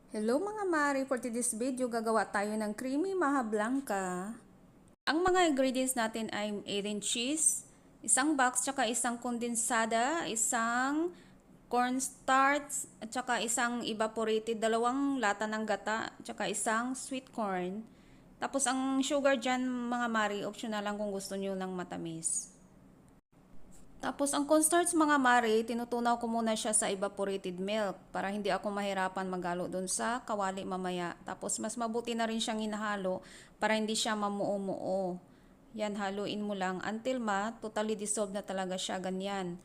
Hello mga mari, for today's video gagawa tayo ng creamy maha blanca. Ang mga ingredients natin ay 8 cheese, isang box, tsaka isang kondensada, isang cornstarch, at tsaka isang evaporated, dalawang lata ng gata, tsaka isang sweet corn. Tapos ang sugar dyan mga mari, optional lang kung gusto nyo ng matamis. Tapos ang cornstarch mga mare, tinutunaw ko muna siya sa evaporated milk para hindi ako mahirapan maghalo dun sa kawali mamaya. Tapos mas mabuti na rin siyang hinahalo para hindi siya mamuo-muo. Yan, haluin mo lang until totally dissolve na talaga siya, ganyan.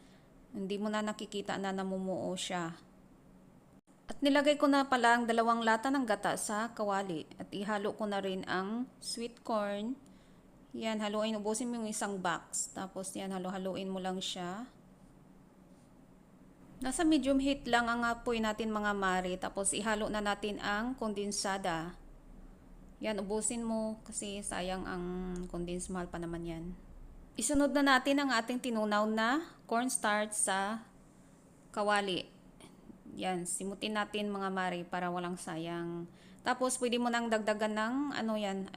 Hindi mo na nakikita na namumuo siya. At nilagay ko na pala ang dalawang lata ng gata sa kawali at ihalo ko na rin ang sweet corn. Yan, haluin, ubusin mo yung isang box. Tapos yan, halo-haluin mo lang siya. Nasa medium heat lang ang apoy natin mga mare. Tapos ihalo na natin ang kondensada. Yan, ubusin mo kasi sayang ang condensed, mahal pa naman yan. Isunod na natin ang ating tinunaw na cornstarch sa kawali. Yan, simutin natin mga mare para walang sayang. Tapos pwede mo nang dagdagan ng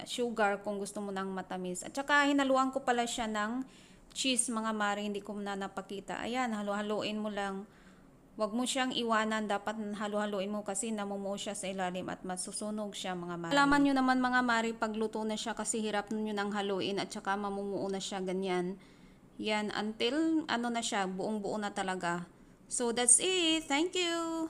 sugar kung gusto mo nang matamis. At saka hinaluan ko pala siya ng cheese mga mare, hindi ko na napakita. Ayan, halo-haloin mo lang. Huwag mo siyang iwanan, dapat halo-haloin mo kasi namumuo siya sa ilalim at masusunog siya mga mare. Alaman nyo naman mga mare pag luto na siya kasi hirap nyo nang haluin at saka mamumuo na siya ganyan. Yan, until na siya, buong-buo na talaga. So that's it. Thank you.